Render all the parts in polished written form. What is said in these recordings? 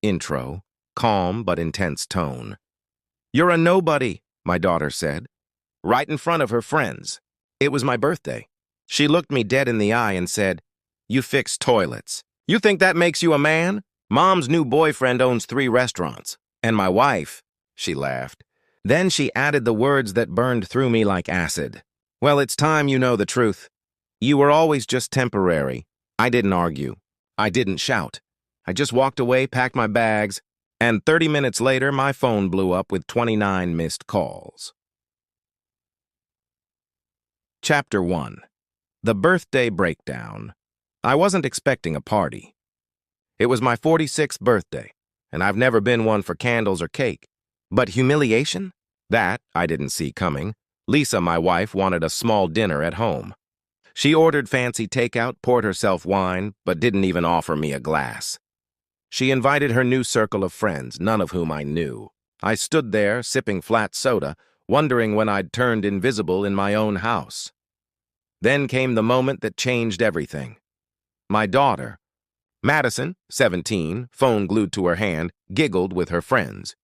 Intro, calm but intense tone. "You're a nobody," my daughter said, right in front of her friends. It was my birthday. She looked me dead in the eye and said, "You fix toilets. You think that makes you a man? Mom's new boyfriend owns 3 restaurants. And my wife," she laughed. Then she added the words that burned through me like acid. "Well, it's time you know the truth. You were always just temporary." I didn't argue. I didn't shout. I just walked away, packed my bags, and 30 minutes later, my phone blew up with 29 missed calls. Chapter 1. The Birthday Breakdown. I wasn't expecting a party. It was my 46th birthday, and I've never been one for candles or cake. But humiliation? That I didn't see coming. Lisa, my wife, wanted a small dinner at home. She ordered fancy takeout, poured herself wine, but didn't even offer me a glass. She invited her new circle of friends, none of whom I knew. I stood there, sipping flat soda, wondering when I'd turned invisible in my own house. Then came the moment that changed everything. My daughter, Madison, 17, phone glued to her hand, giggled with her friends.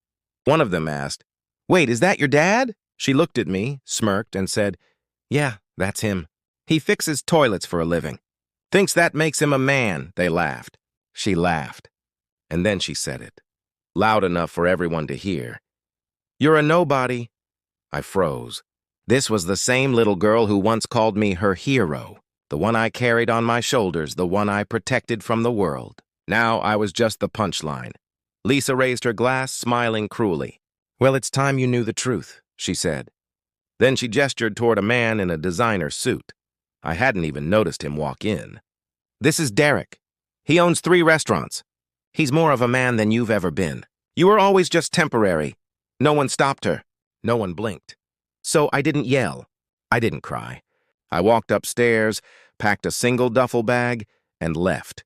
One of them asked, "Wait, is that your dad?" She looked at me, smirked, and said, "Yeah, that's him. He fixes toilets for a living. Thinks that makes him a man," they laughed. She laughed. And then she said it, loud enough for everyone to hear. "You're a nobody." I froze. This was the same little girl who once called me her hero, the one I carried on my shoulders, the one I protected from the world. Now I was just the punchline. Lisa raised her glass, smiling cruelly. "Well, it's time you knew the truth," she said. Then she gestured toward a man in a designer suit. I hadn't even noticed him walk in. "This is Derek. He owns 3 restaurants. He's more of a man than you've ever been. You were always just temporary." No one stopped her. No one blinked. So I didn't yell. I didn't cry. I walked upstairs, packed a single duffel bag, and left.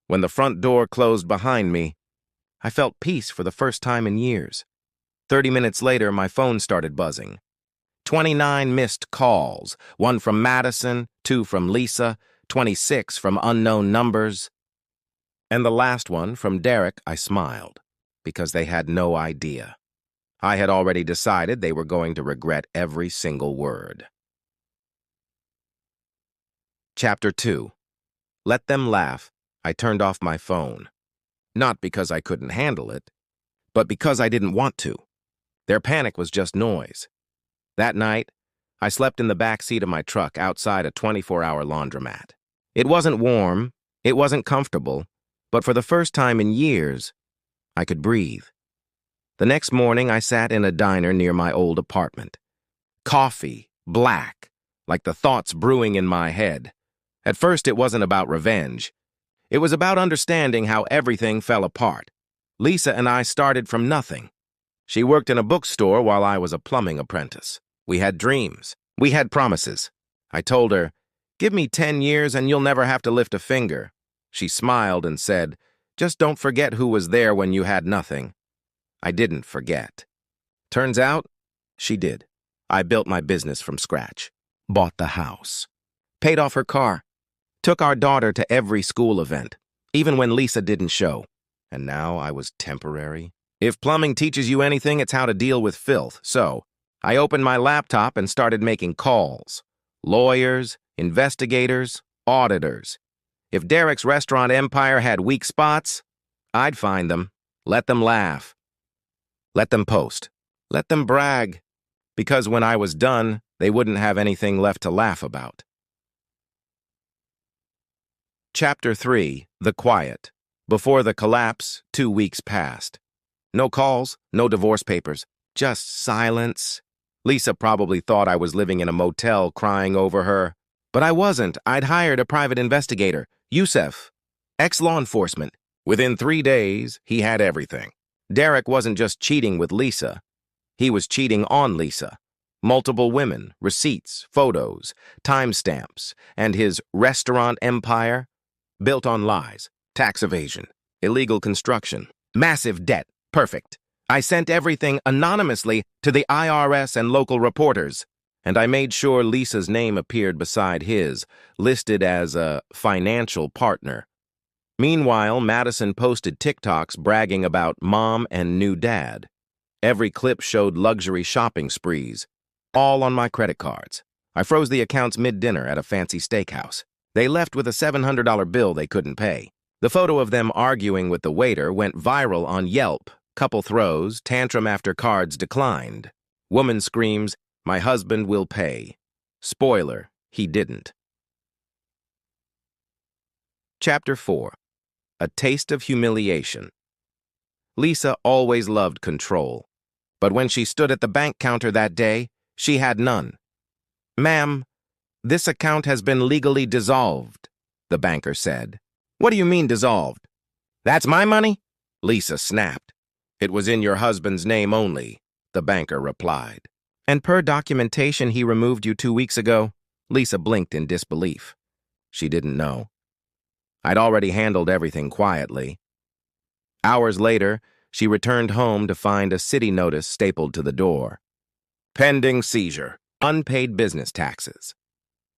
When the front door closed behind me, I felt peace for the first time in years. 30 minutes later, my phone started buzzing. 29 missed calls, 1 from Madison, 2 from Lisa, 26 from unknown numbers. And the last one from Derek, I smiled, because they had no idea. I had already decided they were going to regret every single word. Chapter 2. Let them laugh. I turned off my phone. Not because I couldn't handle it, but because I didn't want to. Their panic was just noise. That night, I slept in the back seat of my truck outside a 24-hour laundromat. It wasn't warm, it wasn't comfortable, but for the first time in years, I could breathe. The next morning, I sat in a diner near my old apartment. Coffee, black, like the thoughts brewing in my head. At first, it wasn't about revenge. It was about understanding how everything fell apart. Lisa and I started from nothing. She worked in a bookstore while I was a plumbing apprentice. We had dreams. We had promises. I told her, "Give me 10 years and you'll never have to lift a finger." She smiled and said, "Just don't forget who was there when you had nothing." I didn't forget. Turns out, she did. I built my business from scratch. Bought the house. Paid off her car. Took our daughter to every school event, even when Lisa didn't show. And now I was temporary. If plumbing teaches you anything, it's how to deal with filth. So, I opened my laptop and started making calls. Lawyers, investigators, auditors. If Derek's restaurant empire had weak spots, I'd find them. Let them laugh. Let them post. Let them brag. Because when I was done, they wouldn't have anything left to laugh about. Chapter 3. The Quiet. Before the collapse, 2 weeks passed. No calls, no divorce papers, just silence. Lisa probably thought I was living in a motel crying over her. But I wasn't. I'd hired a private investigator, Yusef, ex-law enforcement. Within 3 days, he had everything. Derek wasn't just cheating with Lisa. He was cheating on Lisa. Multiple women, receipts, photos, timestamps, and his restaurant empire built on lies, tax evasion, illegal construction, massive debt. Perfect. I sent everything anonymously to the IRS and local reporters, and I made sure Lisa's name appeared beside his, listed as a financial partner. Meanwhile, Madison posted TikToks bragging about mom and new dad. Every clip showed luxury shopping sprees, all on my credit cards. I froze the accounts mid-dinner at a fancy steakhouse. They left with a $700 bill they couldn't pay. The photo of them arguing with the waiter went viral on Yelp. Couple throws, tantrum after cards declined. Woman screams, "My husband will pay." Spoiler, he didn't. Chapter 4. A Taste of Humiliation. Lisa always loved control, but when she stood at the bank counter that day, she had none. "Ma'am, this account has been legally dissolved," the banker said. "What do you mean dissolved?" "That's my money?" Lisa snapped. "It was in your husband's name only," the banker replied. "And per documentation he removed you 2 weeks ago?" Lisa blinked in disbelief. She didn't know. I'd already handled everything quietly. Hours later, she returned home to find a city notice stapled to the door. "Pending seizure. Unpaid business taxes."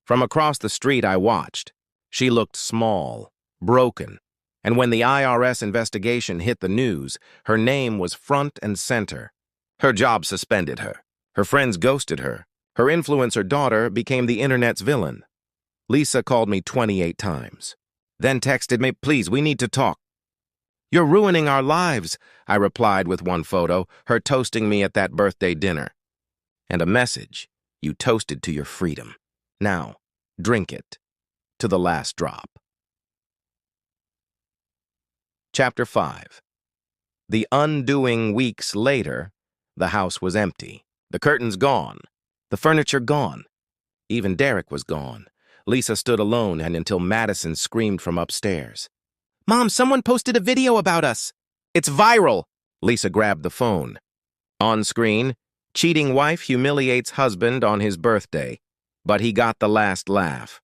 From across the street, I watched. She looked small, broken, and when the IRS investigation hit the news, her name was front and center. Her job suspended her. Her friends ghosted her. Her influencer daughter became the internet's villain. Lisa called me 28 times, then texted me, "Please, we need to talk." "You're ruining our lives," I replied with one photo, her toasting me at that birthday dinner. And a message: "You toasted to your freedom. Now, drink it to the last drop." Chapter 5. The undoing weeks later, the house was empty. The curtains gone. The furniture gone. Even Derek was gone. Lisa stood alone and until Madison screamed from upstairs. "Mom, someone posted a video about us. It's viral." Lisa grabbed the phone. On screen, cheating wife humiliates husband on his birthday, but he got the last laugh.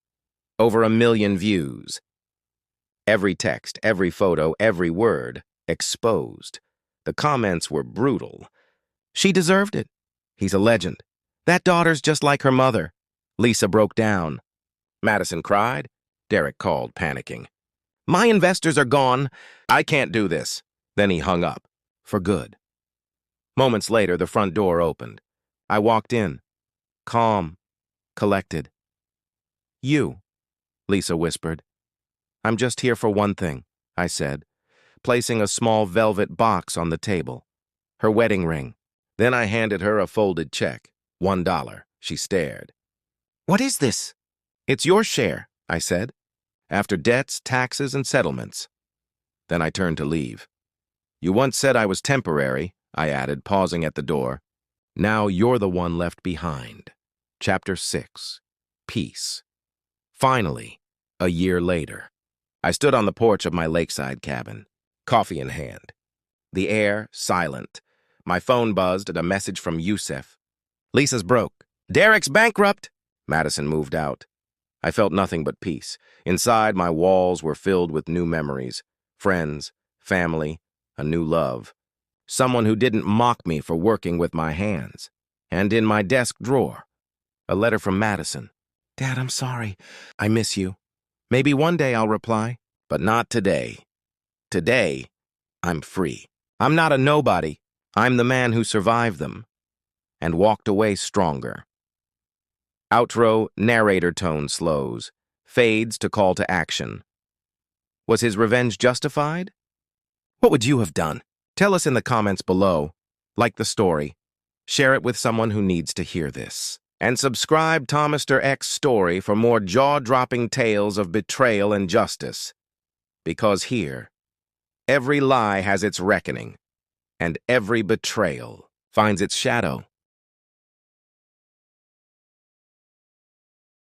Over 1 million views. Every text, every photo, every word, exposed. The comments were brutal. "She deserved it. He's a legend. That daughter's just like her mother." Lisa broke down. Madison cried. Derek called, panicking. "My investors are gone. I can't do this." Then he hung up. For good. Moments later, the front door opened. I walked in. Calm. Collected. "You," Lisa whispered. "I'm just here for one thing," I said, placing a small velvet box on the table. Her wedding ring. Then I handed her a folded check. $1. She stared. "What is this?" "It's your share," I said, "after debts, taxes, and settlements." Then I turned to leave. "You once said I was temporary," I added, pausing at the door. "Now you're the one left behind." Chapter 6. Peace. Finally, a year later, I stood on the porch of my lakeside cabin, coffee in hand. The air silent. My phone buzzed at a message from Yusef. "Lisa's broke. Derek's bankrupt." Madison moved out. I felt nothing but peace. Inside, my walls were filled with new memories. Friends, family, a new love. Someone who didn't mock me for working with my hands. And in my desk drawer, a letter from Madison. "Dad, I'm sorry. I miss you. Maybe one day I'll reply, but not today. Today, I'm free. I'm not a nobody. I'm the man who survived them and walked away stronger." Outro, narrator tone slows, fades to call to action. Was his revenge justified? What would you have done? Tell us in the comments below. Like the story. Share it with someone who needs to hear this. And subscribe Thomister X Story for more jaw-dropping tales of betrayal and justice. Because here, every lie has its reckoning, and every betrayal finds its shadow.